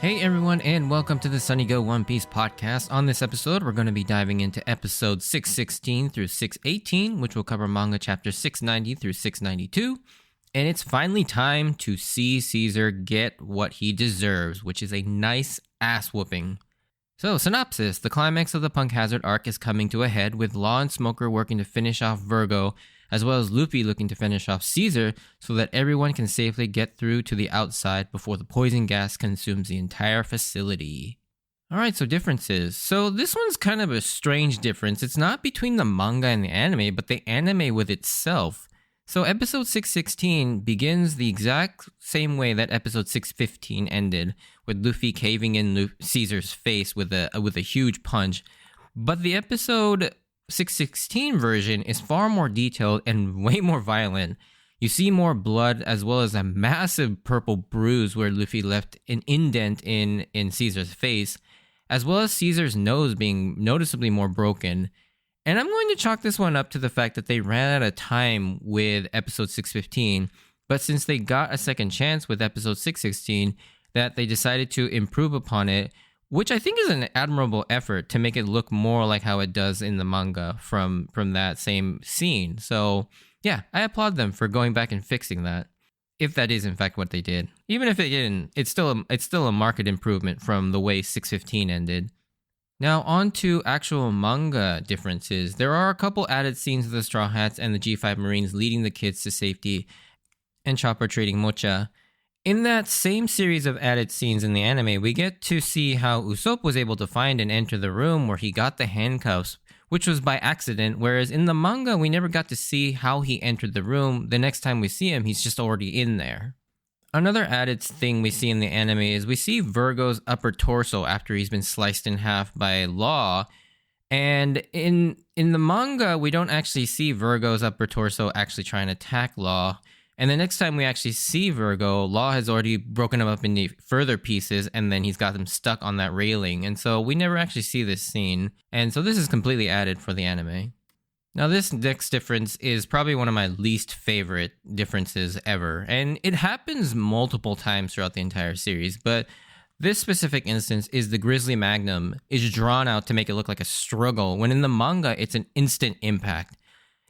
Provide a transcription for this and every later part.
Hey everyone, and welcome to the Sunny Go One Piece podcast. On this episode, we're going to be diving into episodes 616 through 618, which will cover manga chapters 690 through 692. And it's finally time to see Caesar get what he deserves, which is a nice ass whooping. So, synopsis. The climax of the Punk Hazard arc is coming to a head, with Law and Smoker working to finish off Vergo, as well as Luffy looking to finish off Caesar so that everyone can safely get through to the outside before the poison gas consumes the entire facility. Alright, so differences. So this one's kind of a strange difference. It's not between the manga and the anime, but the anime with itself. So episode 616 begins the exact same way that episode 615 ended, with Luffy caving in Caesar's face with a huge punch. But the episode 616 version is far more detailed and way more violent. You see more blood as well as a massive purple bruise where Luffy left an indent in Caesar's face, as well as Caesar's nose being noticeably more broken. And I'm going to chalk this one up to the fact that they ran out of time with episode 615, but since they got a second chance with episode 616, that they decided to improve upon it, which I think is an admirable effort to make it look more like how it does in the manga from that same scene. So yeah, I applaud them for going back and fixing that, if that is in fact what they did. Even if they didn't, it's still a marked improvement from the way 615 ended. Now on to actual manga differences. There are a couple added scenes of the Straw Hats and the G5 Marines leading the kids to safety and Chopper trading mocha. In that same series of added scenes in the anime, we get to see how Usopp was able to find and enter the room where he got the handcuffs, which was by accident, whereas in the manga, we never got to see how he entered the room. The next time we see him, he's just already in there. Another added thing we see in the anime is we see Vergo's upper torso after he's been sliced in half by Law, and in the manga, we don't actually see Vergo's upper torso actually trying to attack Law. And the next time we actually see Vergo, Law has already broken him up into further pieces, and then he's got him stuck on that railing. And so we never actually see this scene. And so this is completely added for the anime. Now this next difference is probably one of my least favorite differences ever. And it happens multiple times throughout the entire series, but this specific instance is the Grizzly Magnum is drawn out to make it look like a struggle, when in the manga, it's an instant impact.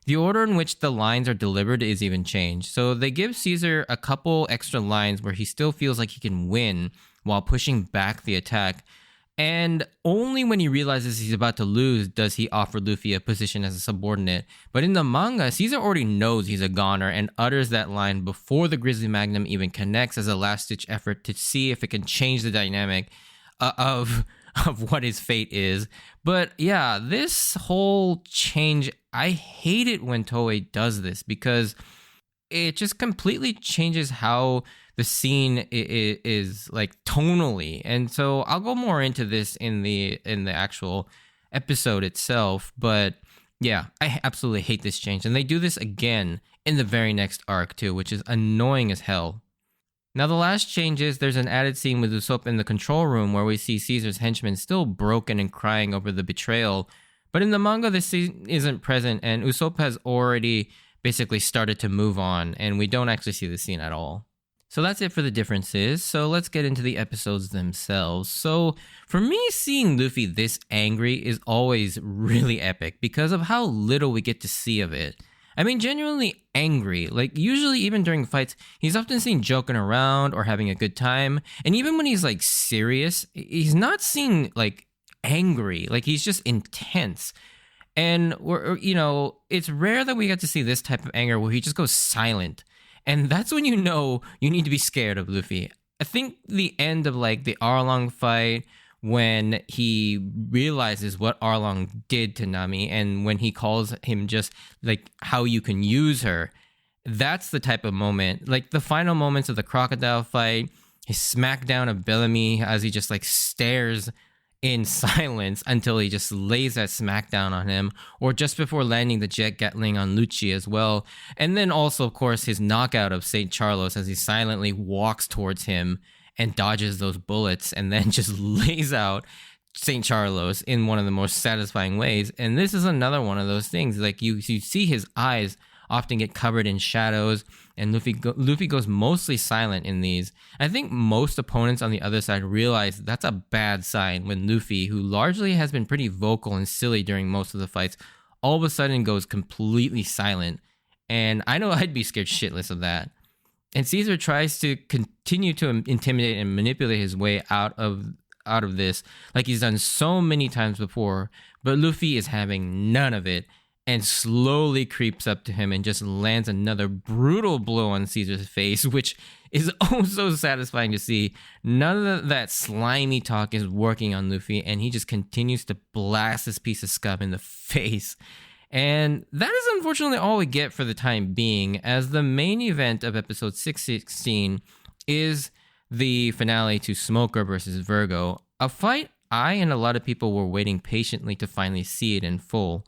The order in which the lines are delivered is even changed. So they give Caesar a couple extra lines where he still feels like he can win while pushing back the attack. And only when he realizes he's about to lose does he offer Luffy a position as a subordinate. But in the manga, Caesar already knows he's a goner and utters that line before the Grizzly Magnum even connects as a last-ditch effort to see if it can change the dynamic of what his fate is. But yeah, this whole change, I hate it when Toei does this because it just completely changes how the scene is like tonally. And so I'll go more into this in the actual episode itself. But yeah, I absolutely hate this change. And they do this again in the very next arc too, which is annoying as hell. Now the last change is there's an added scene with Usopp in the control room where we see Caesar's henchmen still broken and crying over the betrayal. But in the manga, this scene isn't present, and Usopp has already basically started to move on, and we don't actually see the scene at all. So that's it for the differences. So let's get into the episodes themselves. So for me, seeing Luffy this angry is always really epic because of how little we get to see of it. I mean, genuinely angry. Like, usually even during fights, he's often seen joking around or having a good time. And even when he's, like, serious, he's not seen, like, angry. Like, he's just intense. And, it's rare that we get to see this type of anger where he just goes silent. And that's when you know you need to be scared of Luffy. I think the end of, like, the Arlong fight, when he realizes what Arlong did to Nami and when he calls him just like how you can use her, that's the type of moment. Like the final moments of the crocodile fight, his smackdown of Bellamy as he just like stares in silence until he just lays that smackdown on him, or just before landing the jet Gatling on Lucci as well. And then also, of course, his knockout of St. Charlos as he silently walks towards him and dodges those bullets and then just lays out St. Charlos in one of the most satisfying ways. And this is another one of those things. Like you see his eyes often get covered in shadows, and Luffy goes mostly silent in these. I think most opponents on the other side realize that's a bad sign when Luffy, who largely has been pretty vocal and silly during most of the fights, all of a sudden goes completely silent. And I know I'd be scared shitless of that. And Caesar tries to continue to intimidate and manipulate his way out of this, like he's done so many times before, but Luffy is having none of it and slowly creeps up to him and just lands another brutal blow on Caesar's face, which is oh so satisfying to see. None of that slimy talk is working on Luffy, and he just continues to blast this piece of scum in the face. And that is unfortunately all we get for the time being, as the main event of episode 616 is the finale to Smoker versus Vergo, a fight I and a lot of people were waiting patiently to finally see it in full.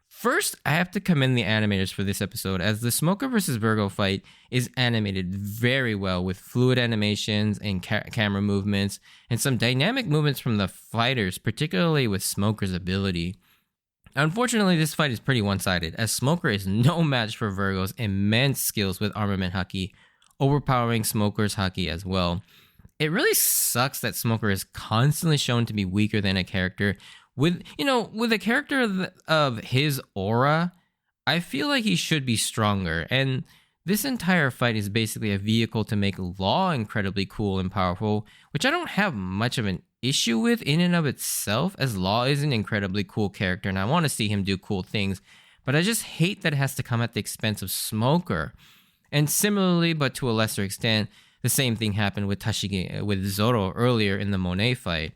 First, I have to commend the animators for this episode, as the Smoker versus Vergo fight is animated very well with fluid animations and camera movements, and some dynamic movements from the fighters, particularly with Smoker's ability. Unfortunately, this fight is pretty one-sided, as Smoker is no match for Vergo's immense skills with armament haki, overpowering Smoker's haki as well. It really sucks that Smoker is constantly shown to be weaker than a character. With a character of his aura, I feel like he should be stronger, and this entire fight is basically a vehicle to make Law incredibly cool and powerful, which I don't have much of an issue with in and of itself, as Law is an incredibly cool character and I want to see him do cool things, but I just hate that it has to come at the expense of Smoker. And similarly, but to a lesser extent, the same thing happened with Tashigi with Zoro earlier in the Monet fight.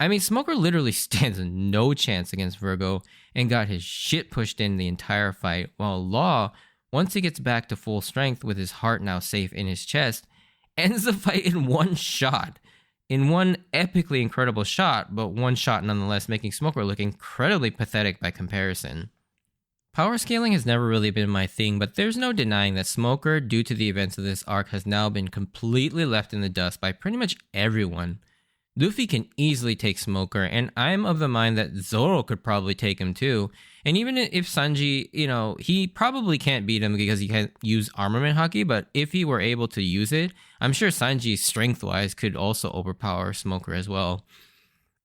I mean, Smoker literally stands no chance against Vergo and got his shit pushed in the entire fight, while Law, once he gets back to full strength with his heart now safe in his chest, ends the fight in one shot. In one epically incredible shot, but one shot nonetheless, making Smoker look incredibly pathetic by comparison. Power scaling has never really been my thing, but there's no denying that Smoker, due to the events of this arc, has now been completely left in the dust by pretty much everyone. Luffy can easily take Smoker, and I'm of the mind that Zoro could probably take him too. And even if Sanji, he probably can't beat him because he can't use armament haki, but if he were able to use it, I'm sure Sanji, strength-wise, could also overpower Smoker as well.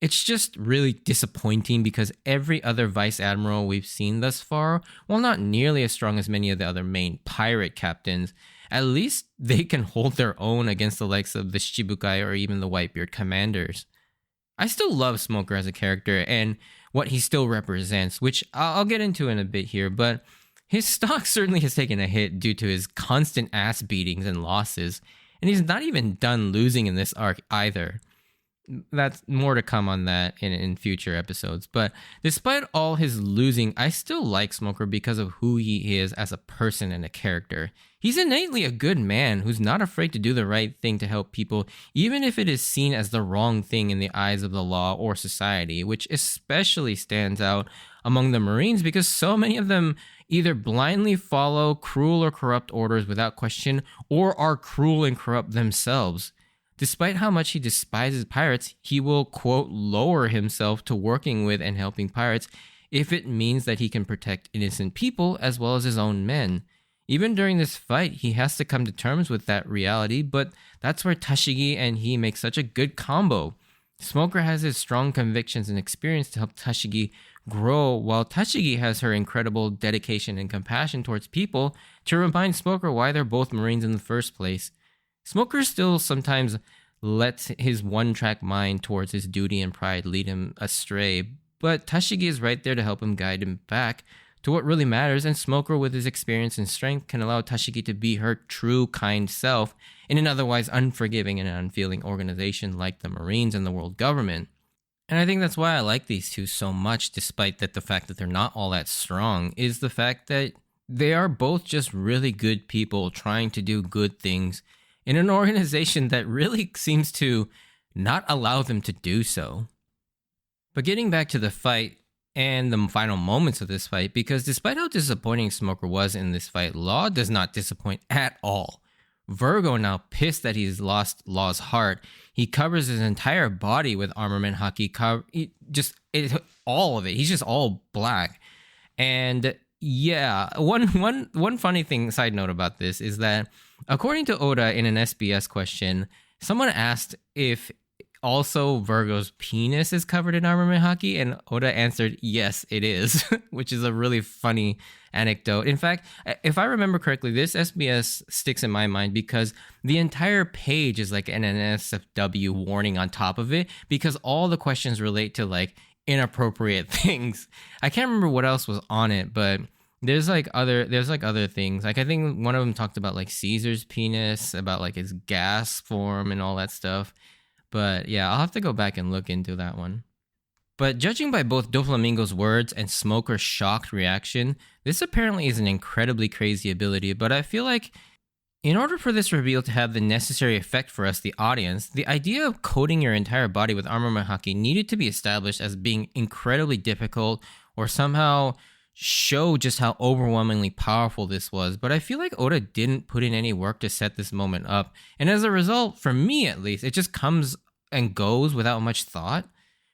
It's just really disappointing because every other Vice Admiral we've seen thus far, while not nearly as strong as many of the other main pirate captains, at least they can hold their own against the likes of the Shichibukai or even the Whitebeard commanders. I still love Smoker as a character and what he still represents, which I'll get into in a bit here, but his stock certainly has taken a hit due to his constant ass beatings and losses, and he's not even done losing in this arc either. That's more to come on that in future episodes. But despite all his losing, I still like Smoker because of who he is as a person and a character. He's innately a good man who's not afraid to do the right thing to help people, even if it is seen as the wrong thing in the eyes of the law or society, which especially stands out among the Marines because so many of them either blindly follow cruel or corrupt orders without question, or are cruel and corrupt themselves. Despite how much he despises pirates, he will, quote, lower himself to working with and helping pirates if it means that he can protect innocent people as well as his own men. Even during this fight, he has to come to terms with that reality, but that's where Tashigi and he make such a good combo. Smoker has his strong convictions and experience to help Tashigi grow, while Tashigi has her incredible dedication and compassion towards people to remind Smoker why they're both Marines in the first place. Smoker still sometimes lets his one-track mind towards his duty and pride lead him astray, but Tashigi is right there to help him guide him back to what really matters, and Smoker, with his experience and strength, can allow Tashigi to be her true, kind self in an otherwise unforgiving and unfeeling organization like the Marines and the world government. And I think that's why I like these two so much, despite that the fact that they're not all that strong, is the fact that they are both just really good people trying to do good things in an organization that really seems to not allow them to do so. But getting back to the fight and the final moments of this fight, because despite how disappointing Smoker was in this fight, Law does not disappoint at all. Vergo, now pissed that he's lost Law's heart, he covers his entire body with armament haki, all of it. He's just all black. And Yeah, one funny thing, side note about this is that according to Oda in an SBS question, someone asked if also Virgo's penis is covered in armament hockey, and Oda answered, yes, it is, which is a really funny anecdote. In fact, if I remember correctly, this SBS sticks in my mind because the entire page is like an NSFW warning on top of it, because all the questions relate to like inappropriate things. I can't remember what else was on it, but there's like other things. Like I think one of them talked about like Caesar's penis, about like his gas form and all that stuff. But yeah, I'll have to go back and look into that one. But judging by both Doflamingo's words and Smoker's shocked reaction, this apparently is an incredibly crazy ability, but I feel like in order for this reveal to have the necessary effect for us, the audience, the idea of coating your entire body with armament hockey needed to be established as being incredibly difficult or somehow show just how overwhelmingly powerful this was. But I feel like Oda didn't put in any work to set this moment up. And as a result, for me at least, it just comes and goes without much thought.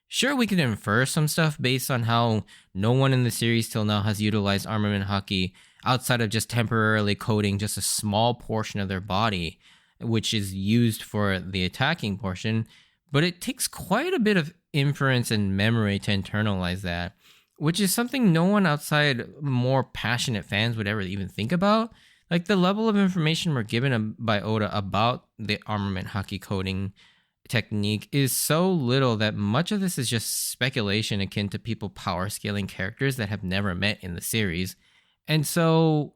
Sure, we could infer some stuff based on how no one in the series till now has utilized armament hockey outside of just temporarily coating just a small portion of their body, which is used for the attacking portion. But it takes quite a bit of inference and memory to internalize that, which is something no one outside more passionate fans would ever even think about. Like the level of information we're given by Oda about the armament hockey coating technique is so little that much of this is just speculation akin to people power scaling characters that have never met in the series. And so,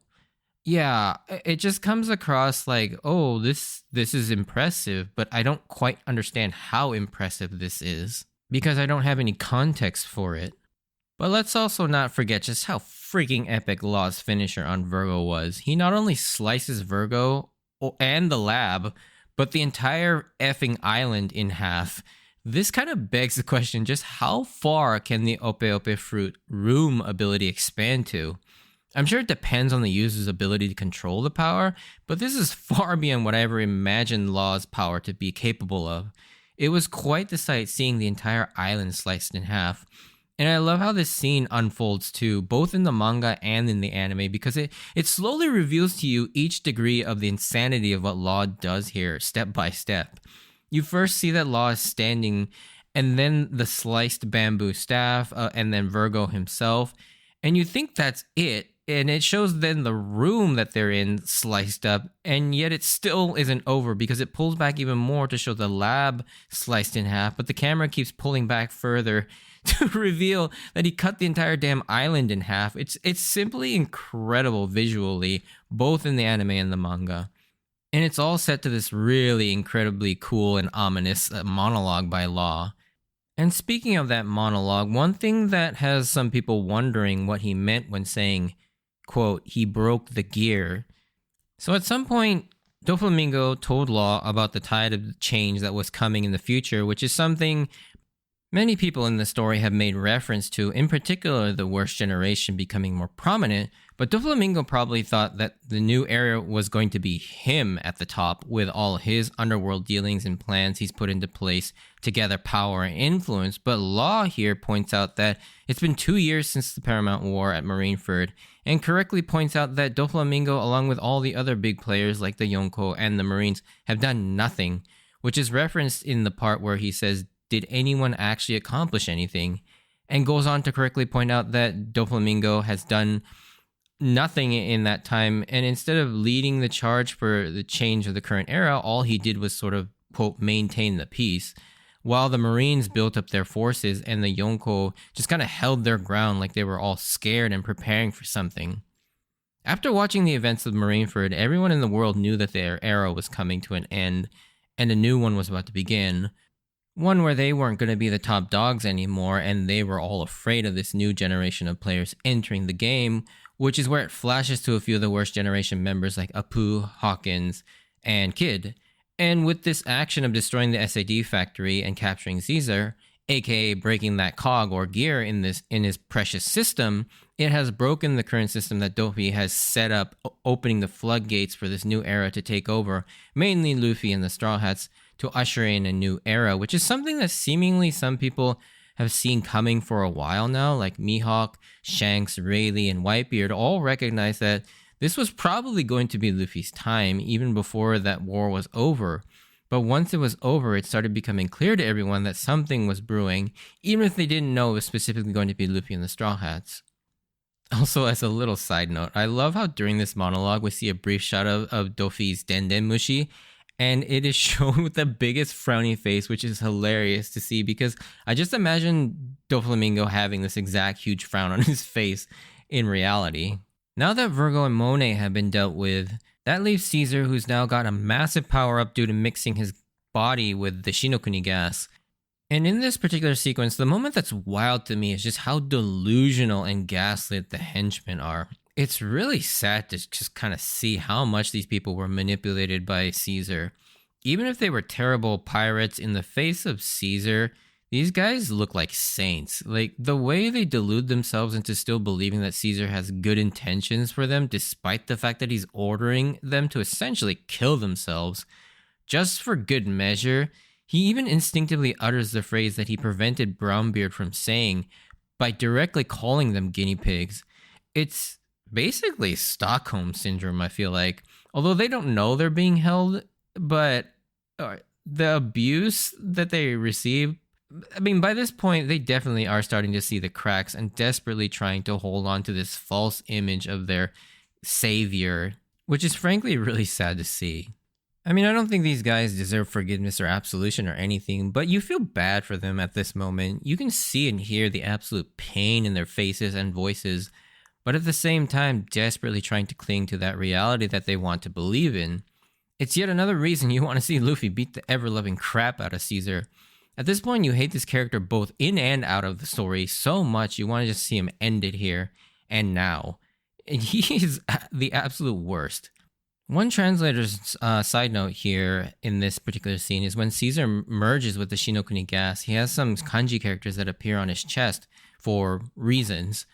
yeah, it just comes across like, oh, this is impressive, but I don't quite understand how impressive this is because I don't have any context for it. But let's also not forget just how freaking epic Law's finisher on Vergo was. He not only slices Vergo and the lab, but the entire effing island in half. This kind of begs the question, just how far can the Ope Ope fruit room ability expand to? I'm sure it depends on the user's ability to control the power, but this is far beyond what I ever imagined Law's power to be capable of. It was quite the sight seeing the entire island sliced in half. And I love how this scene unfolds too, both in the manga and in the anime, because it slowly reveals to you each degree of the insanity of what Law does here, step by step. You first see that Law is standing, and then the sliced bamboo staff, and then Vergo himself, and you think that's it, and it shows then the room that they're in sliced up, and yet it still isn't over because it pulls back even more to show the lab sliced in half, but the camera keeps pulling back further to reveal that he cut the entire damn island in half. It's simply incredible visually, both in the anime and the manga. And it's all set to this really incredibly cool and ominous monologue by Law. And speaking of that monologue, one thing that has some people wondering what he meant when saying, quote, he broke the gear. So at some point, Doflamingo told Law about the tide of change that was coming in the future, which is something many people in the story have made reference to, in particular the worst generation becoming more prominent, but Doflamingo probably thought that the new era was going to be him at the top with all his underworld dealings and plans he's put into place to gather power and influence, but Law here points out that it's been 2 years since the Paramount War at Marineford, and correctly points out that Doflamingo, along with all the other big players like the Yonko and the Marines, have done nothing, which is referenced in the part where he says, did anyone actually accomplish anything? And goes on to correctly point out that Doflamingo has done nothing in that time, and instead of leading the charge for the change of the current era, all he did was sort of, quote, maintain the peace, while the Marines built up their forces and the Yonko just kind of held their ground like they were all scared and preparing for something. After watching the events of Marineford, everyone in the world knew that their era was coming to an end, and a new one was about to begin. One where they weren't going to be the top dogs anymore, and they were all afraid of this new generation of players entering the game, which is where it flashes to a few of the worst generation members like Apu, Hawkins, and Kid. And with this action of destroying the SAD factory and capturing Caesar, aka breaking that cog or gear in his precious system, it has broken the current system that Dofi has set up, opening the floodgates for this new era to take over, mainly Luffy and the Straw Hats, to usher in a new era, which is something that seemingly some people have seen coming for a while now, like Mihawk, Shanks, Rayleigh, and Whitebeard, all recognize that this was probably going to be Luffy's time, even before that war was over. But once it was over, it started becoming clear to everyone that something was brewing, even if they didn't know it was specifically going to be Luffy and the Straw Hats. Also, as a little side note, I love how during this monologue we see a brief shot of Dofi's Denden Mushi, and it is shown with the biggest frowny face, which is hilarious to see because I just imagine Doflamingo having this exact huge frown on his face in reality. Now that Vergo and Monet have been dealt with, that leaves Caesar, who's now got a massive power-up due to mixing his body with the Shinokuni gas. And in this particular sequence, the moment that's wild to me is just how delusional and gaslit the henchmen are. It's really sad to just kind of see how much these people were manipulated by Caesar. Even if they were terrible pirates, in the face of Caesar, these guys look like saints. Like, the way they delude themselves into still believing that Caesar has good intentions for them, despite the fact that he's ordering them to essentially kill themselves. Just for good measure, he even instinctively utters the phrase that he prevented Brownbeard from saying by directly calling them guinea pigs. It's basically Stockholm Syndrome, I feel like. Although they don't know they're being held, but the abuse that they receive, I mean, by this point, they definitely are starting to see the cracks and desperately trying to hold on to this false image of their savior, which is frankly really sad to see. I mean, I don't think these guys deserve forgiveness or absolution or anything, but you feel bad for them at this moment. You can see and hear the absolute pain in their faces and voices, but at the same time, desperately trying to cling to that reality that they want to believe in. It's yet another reason you want to see Luffy beat the ever-loving crap out of Caesar. At this point, you hate this character both in and out of the story so much you want to just see him end it here and now. And he is the absolute worst. One translator's side note here in this particular scene is when Caesar merges with the Shinokuni gas, he has some kanji characters that appear on his chest for reasons.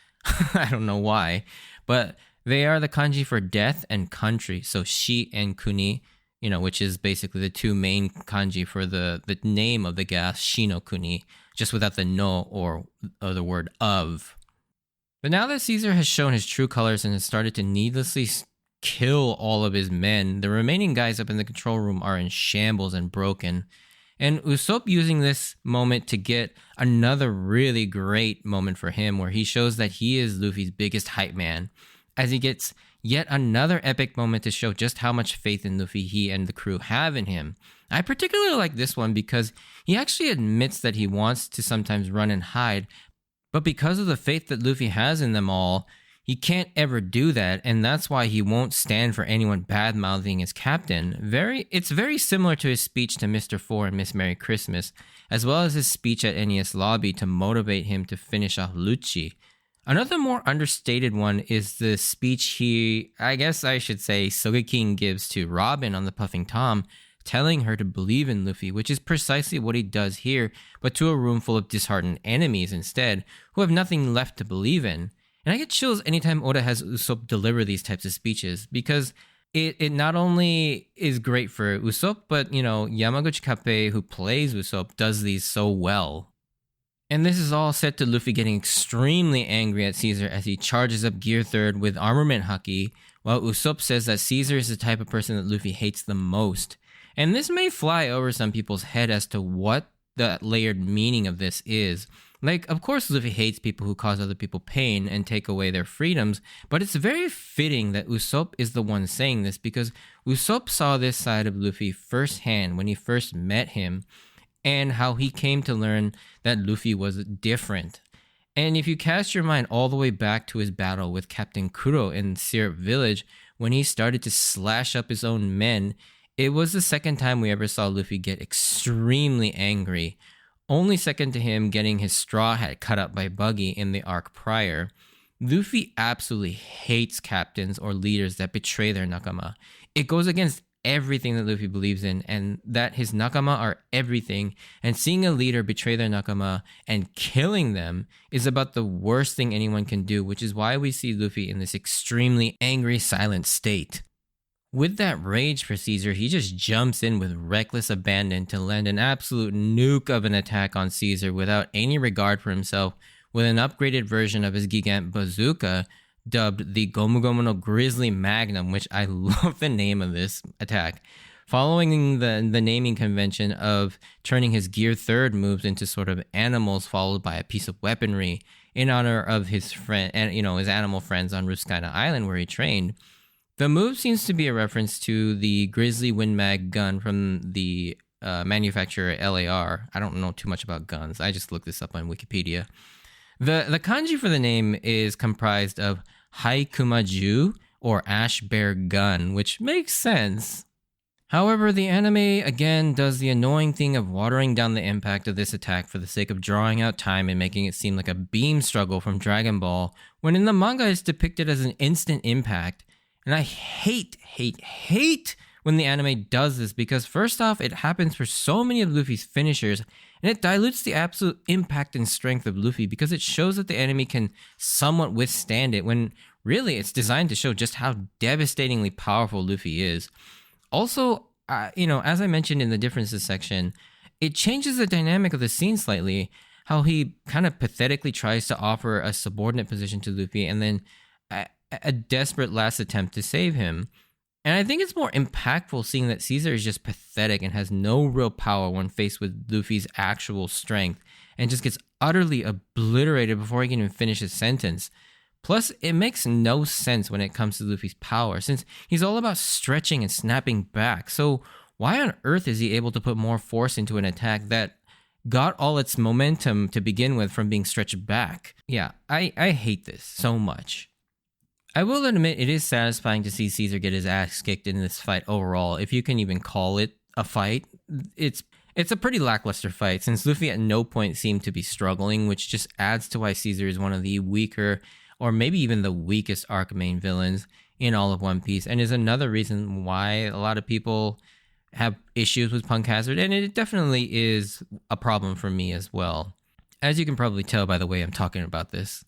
I don't know why, but they are the kanji for death and country. So shi and kuni, which is basically the two main kanji for the name of the gas, Shinokuni, just without the no or the word of. But now that Caesar has shown his true colors and has started to needlessly kill all of his men, the remaining guys up in the control room are in shambles and broken. And Usopp using this moment to get another really great moment for him where he shows that he is Luffy's biggest hype man, as he gets yet another epic moment to show just how much faith in Luffy he and the crew have in him. I particularly like this one because he actually admits that he wants to sometimes run and hide, but because of the faith that Luffy has in them all, he can't ever do that, and that's why he won't stand for anyone bad-mouthing his captain. It's very similar to his speech to Mr. Four and Miss Merry Christmas, as well as his speech at NES Lobby to motivate him to finish off Lucci. Another more understated one is the speech Sogeking gives to Robin on the Puffing Tom, telling her to believe in Luffy, which is precisely what he does here, but to a room full of disheartened enemies instead, who have nothing left to believe in. And I get chills anytime Oda has Usopp deliver these types of speeches because it not only is great for Usopp, but, Yamaguchi Kappei, who plays Usopp, does these so well. And this is all set to Luffy getting extremely angry at Caesar as he charges up Gear 3rd with Armament Haki, while Usopp says that Caesar is the type of person that Luffy hates the most. And this may fly over some people's head as to what the layered meaning of this is. Like, of course, Luffy hates people who cause other people pain and take away their freedoms, but it's very fitting that Usopp is the one saying this because Usopp saw this side of Luffy firsthand when he first met him and how he came to learn that Luffy was different. And if you cast your mind all the way back to his battle with Captain Kuro in Syrup Village, when he started to slash up his own men, it was the second time we ever saw Luffy get extremely angry. Only second to him getting his straw hat cut up by Buggy in the arc prior. Luffy absolutely hates captains or leaders that betray their nakama. It goes against everything that Luffy believes in, and that his nakama are everything, and seeing a leader betray their nakama and killing them is about the worst thing anyone can do, which is why we see Luffy in this extremely angry, silent state. With that rage for Caesar, he just jumps in with reckless abandon to land an absolute nuke of an attack on Caesar without any regard for himself, with an upgraded version of his Gigant bazooka dubbed the Gomu Gomu no Grizzly Magnum, which I love the name of this attack. Following the naming convention of turning his Gear 3rd moves into sort of animals followed by a piece of weaponry in honor of his friend and his animal friends on Ruskaina Island where he trained. The move seems to be a reference to the Grizzly Win Mag gun from the manufacturer LAR. I don't know too much about guns. I just looked this up on Wikipedia. The kanji for the name is comprised of Haikumaju, or Ash Bear Gun, which makes sense. However, the anime again does the annoying thing of watering down the impact of this attack for the sake of drawing out time and making it seem like a beam struggle from Dragon Ball, when in the manga it's depicted as an instant impact. And I hate when the anime does this, because first off, it happens for so many of Luffy's finishers, and it dilutes the absolute impact and strength of Luffy because it shows that the enemy can somewhat withstand it, when really it's designed to show just how devastatingly powerful Luffy is. Also, as I mentioned in the differences section, it changes the dynamic of the scene slightly, how he kind of pathetically tries to offer a subordinate position to Luffy and then a desperate last attempt to save him. And I think it's more impactful seeing that Caesar is just pathetic and has no real power when faced with Luffy's actual strength, and just gets utterly obliterated before he can even finish his sentence. Plus, it makes no sense when it comes to Luffy's power, since he's all about stretching and snapping back. So why on earth is he able to put more force into an attack that got all its momentum to begin with from being stretched back? Yeah, I hate this so much. I will admit it is satisfying to see Caesar get his ass kicked in this fight overall, if you can even call it a fight. It's a pretty lackluster fight, since Luffy at no point seemed to be struggling, which just adds to why Caesar is one of the weaker, or maybe even the weakest arc main villains in all of One Piece, and is another reason why a lot of people have issues with Punk Hazard, and it definitely is a problem for me as well, as you can probably tell by the way I'm talking about this.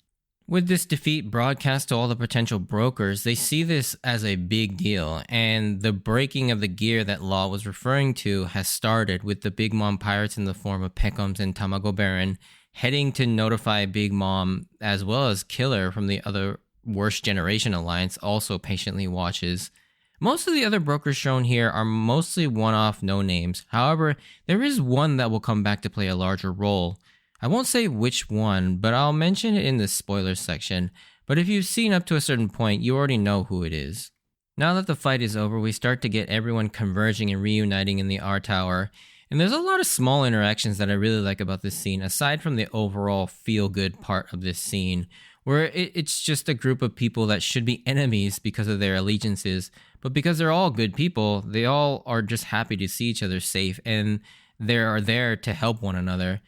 With this defeat broadcast to all the potential brokers, they see this as a big deal, and the breaking of the gear that Law was referring to has started, with the Big Mom pirates in the form of Peckums and Tamago Baron heading to notify Big Mom, as well as Killer from the other Worst Generation Alliance also patiently watches. Most of the other brokers shown here are mostly one-off no-names. However, there is one that will come back to play a larger role. I won't say which one, but I'll mention it in the spoilers section, but if you've seen up to a certain point, you already know who it is. Now that the fight is over, we start to get everyone converging and reuniting in the R Tower, and there's a lot of small interactions that I really like about this scene, aside from the overall feel-good part of this scene, where it's just a group of people that should be enemies because of their allegiances, but because they're all good people, they all are just happy to see each other safe, and they are there to help one another.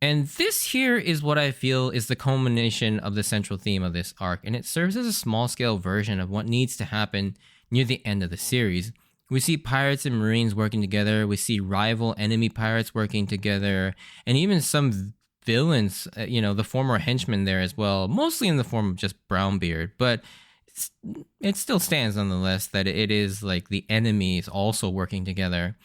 And this here is what I feel is the culmination of the central theme of this arc, and it serves as a small-scale version of what needs to happen near the end of the series. We see pirates and marines working together, we see rival enemy pirates working together, and even some villains, the former henchmen there as well, mostly in the form of just Brownbeard, but it still stands nonetheless that it is like the enemies also working together.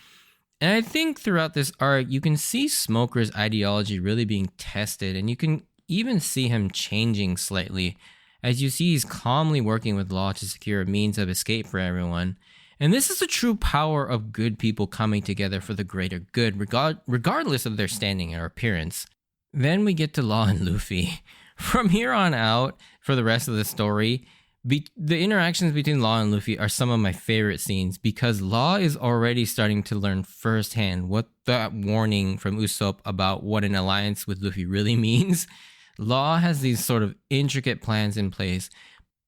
And I think throughout this arc, you can see Smoker's ideology really being tested, and you can even see him changing slightly, as you see he's calmly working with Law to secure a means of escape for everyone. And this is the true power of good people coming together for the greater good, regardless of their standing or appearance. Then we get to Law and Luffy. From here on out, for the rest of the story, the interactions between Law and Luffy are some of my favorite scenes, because Law is already starting to learn firsthand what that warning from Usopp about what an alliance with Luffy really means. Law has these sort of intricate plans in place,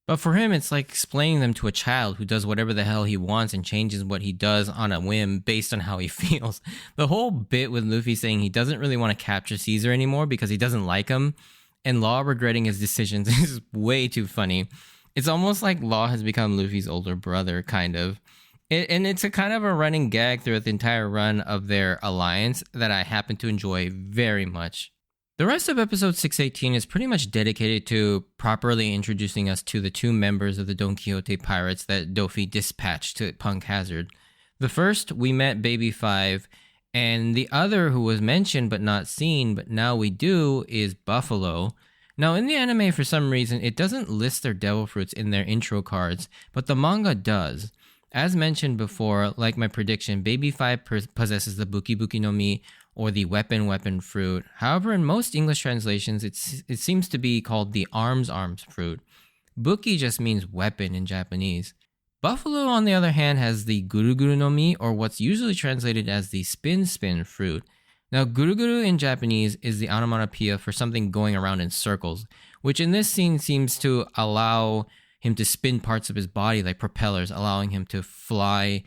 but for him it's like explaining them to a child who does whatever the hell he wants and changes what he does on a whim based on how he feels. The whole bit with Luffy saying he doesn't really want to capture Caesar anymore because he doesn't like him, and Law regretting his decisions is way too funny. It's almost like Law has become Luffy's older brother, kind of. And it's a kind of a running gag throughout the entire run of their alliance that I happen to enjoy very much. The rest of episode 618 is pretty much dedicated to properly introducing us to the two members of the Don Quixote pirates that Dofi dispatched to Punk Hazard. The first, we met Baby Five, and the other who was mentioned but not seen, but now we do, is Buffalo. Now, in the anime, for some reason, it doesn't list their devil fruits in their intro cards, but the manga does. As mentioned before, like my prediction, Baby Five possesses the Buki Buki no Mi, or the weapon fruit. However, in most English translations, it seems to be called the arms fruit. Buki just means weapon in Japanese. Buffalo, on the other hand, has the Guru Guru no Mi, or what's usually translated as the spin fruit. Now, Guru Guru in Japanese is the onomatopoeia for something going around in circles, which in this scene seems to allow him to spin parts of his body like propellers, allowing him to fly,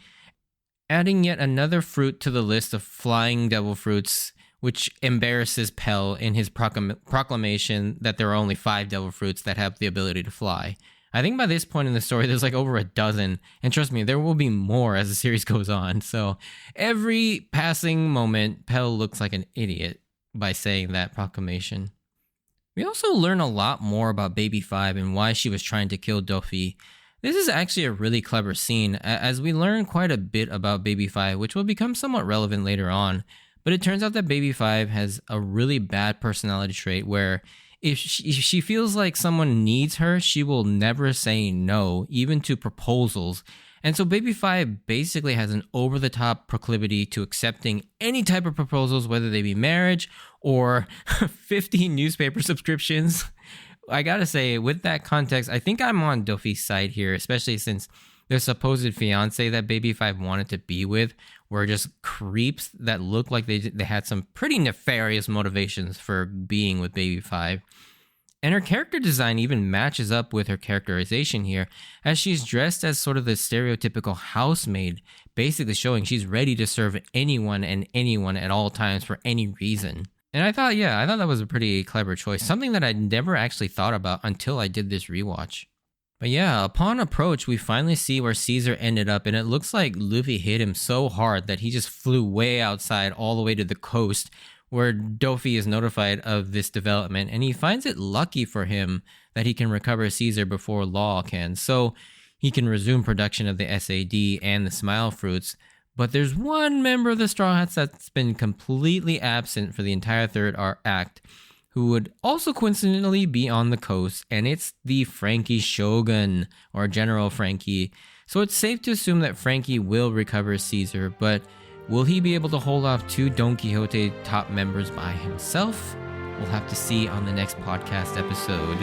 adding yet another fruit to the list of flying devil fruits, which embarrasses Pell in his proclamation that there are only 5 devil fruits that have the ability to fly. I think by this point in the story, there's like over a dozen, and trust me, there will be more as the series goes on. So every passing moment, Pell looks like an idiot by saying that proclamation. We also learn a lot more about Baby Five and why she was trying to kill Dofi. This is actually a really clever scene, as we learn quite a bit about Baby Five, which will become somewhat relevant later on. But it turns out that Baby Five has a really bad personality trait where if she feels like someone needs her, she will never say no, even to proposals. And so Baby Five basically has an over-the-top proclivity to accepting any type of proposals, whether they be marriage or 50 newspaper subscriptions. I gotta say, with that context, I think I'm on Dofi's side here, especially since the supposed fiance that Baby Five wanted to be with were just creeps that looked like they had some pretty nefarious motivations for being with Baby Five. And her character design even matches up with her characterization here, as she's dressed as sort of the stereotypical housemaid, basically showing she's ready to serve anyone and anyone at all times for any reason. And I thought that was a pretty clever choice, something that I'd never actually thought about until I did this rewatch. But yeah, upon approach, we finally see where Caesar ended up, and it looks like Luffy hit him so hard that he just flew way outside all the way to the coast, where Dofi is notified of this development, and he finds it lucky for him that he can recover Caesar before Law can, so he can resume production of the SAD and the Smile Fruits. But there's one member of the Straw Hats that's been completely absent for the entire third act, who would also coincidentally be on the coast, and it's the Frankie Shogun, or General Frankie. So it's safe to assume that Frankie will recover Caesar, but will he be able to hold off 2 Don Quixote top members by himself? We'll have to see on the next podcast episode.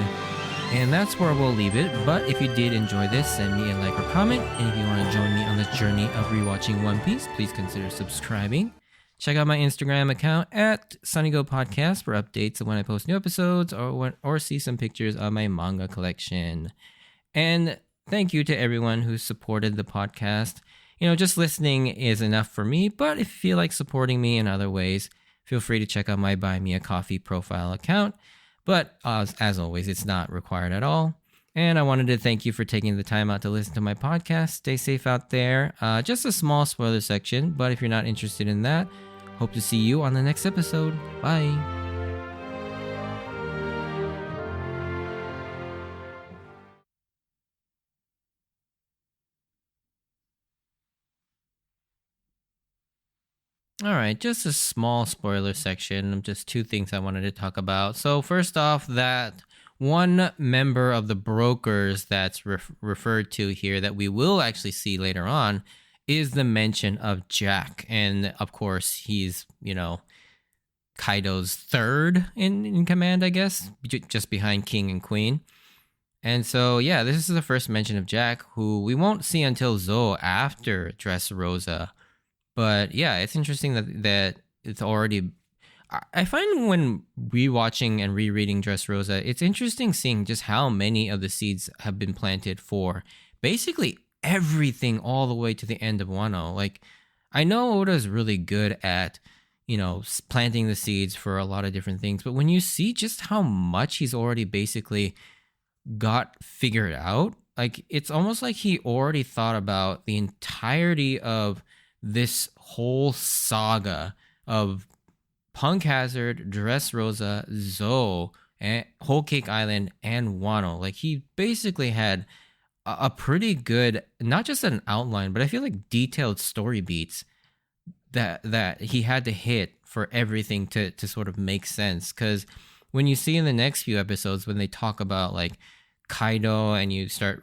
And that's where we'll leave it, but if you did enjoy this, send me a like or comment, and if you want to join me on this journey of rewatching One Piece, please consider subscribing. Check out my Instagram account at SunnyGoPodcast for updates of when I post new episodes or see some pictures of my manga collection. And thank you to everyone who supported the podcast. Just listening is enough for me, but if you feel like supporting me in other ways, feel free to check out my Buy Me a Coffee profile account. But as always, it's not required at all. And I wanted to thank you for taking the time out to listen to my podcast. Stay safe out there. Just a small spoiler section, but if you're not interested in that, hope to see you on the next episode. Bye. All right, just a small spoiler section. Just 2 things I wanted to talk about. So first off, that one member of the brokers that's referred to here that we will actually see later on is the mention of Jack. And of course, he's, Kaido's third in command, I guess, just behind King and Queen. And so, yeah, this is the first mention of Jack, who we won't see until Zou after Dressrosa. But yeah, it's interesting that it's already... I find when rewatching and rereading Dressrosa, it's interesting seeing just how many of the seeds have been planted for basically everything all the way to the end of Wano. Like, I know Oda's really good at, planting the seeds for a lot of different things, but when you see just how much he's already basically got figured out, like, it's almost like he already thought about the entirety of this whole saga of Punk Hazard, Dressrosa, Zoe, and Whole Cake Island, and Wano. Like, he basically had a pretty good, not just an outline, but I feel like detailed story beats that he had to hit for everything to sort of make sense. Because when you see in the next few episodes, when they talk about like Kaido, and you start,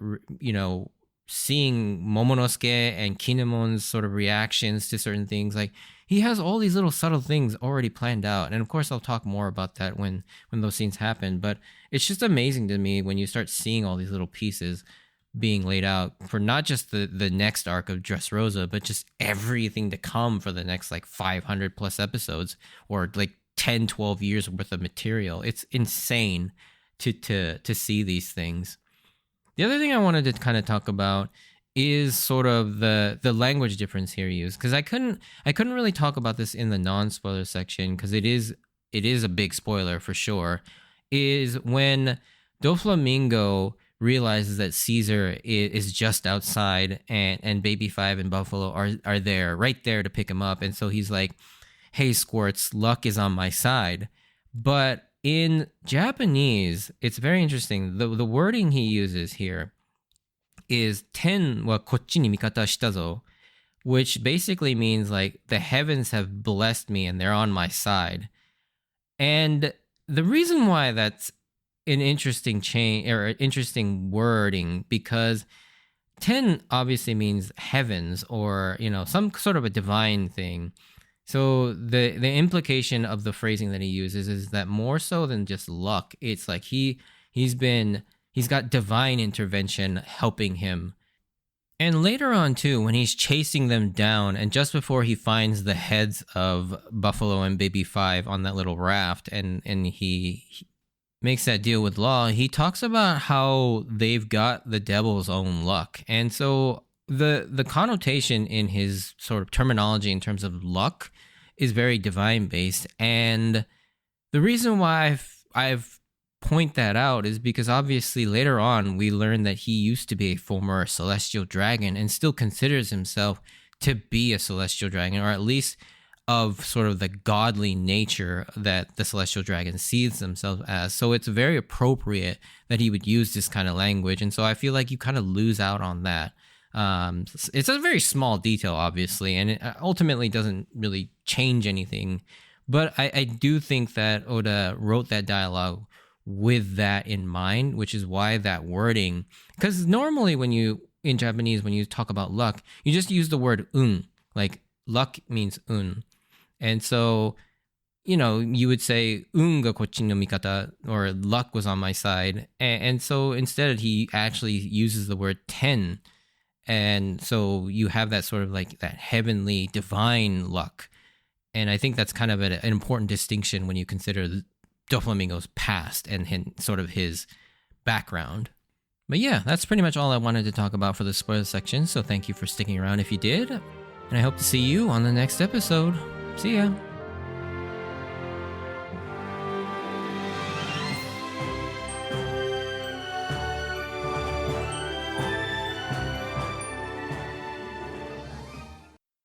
seeing Momonosuke and Kinemon's sort of reactions to certain things, like, he has all these little subtle things already planned out. And of course, I'll talk more about that when those scenes happen. But it's just amazing to me when you start seeing all these little pieces being laid out for not just the next arc of Dressrosa, but just everything to come for the next like 500 plus episodes, or like 10, 12 years worth of material. It's insane to see these things. The other thing I wanted to kind of talk about is sort of the language difference here used, because I couldn't really talk about this in the non-spoiler section, because it is a big spoiler for sure, is when Doflamingo realizes that Caesar is just outside, and Baby Five and Buffalo are there, right there to pick him up. And so he's like, hey, Squirts, luck is on my side. But in Japanese, it's very interesting. The wording he uses here is ten wa kochi ni mikata shita zo, which basically means like the heavens have blessed me and they're on my side. And the reason why that's an interesting change, or interesting wording, because 10 obviously means heavens, or some sort of a divine thing. So the implication of the phrasing that he uses is that more so than just luck, it's like he's got divine intervention helping him. And later on too, when he's chasing them down, and just before he finds the heads of Buffalo and Baby Five on that little raft, and he makes that deal with Law, he talks about how they've got the devil's own luck. And so the connotation in his sort of terminology in terms of luck is very divine based. And the reason why I've point that out is because obviously later on we learn that he used to be a former celestial dragon and still considers himself to be a celestial dragon, or at least of sort of the godly nature that the celestial dragon sees themselves as. So it's very appropriate that he would use this kind of language. And so I feel like you kind of lose out on that. It's a very small detail, obviously, and it ultimately doesn't really change anything. But I do think that Oda wrote that dialogue with that in mind, which is why that wording, because normally in Japanese, when you talk about luck, you just use the word un, like luck means un. And so, you would say un ga kochi no mikata, or luck was on my side. And so instead he actually uses the word ten. And so you have that sort of like that heavenly divine luck. And I think that's kind of an important distinction when you consider Doflamingo's past and sort of his background. But yeah, that's pretty much all I wanted to talk about for the spoiler section. So thank you for sticking around if you did. And I hope to see you on the next episode. See ya.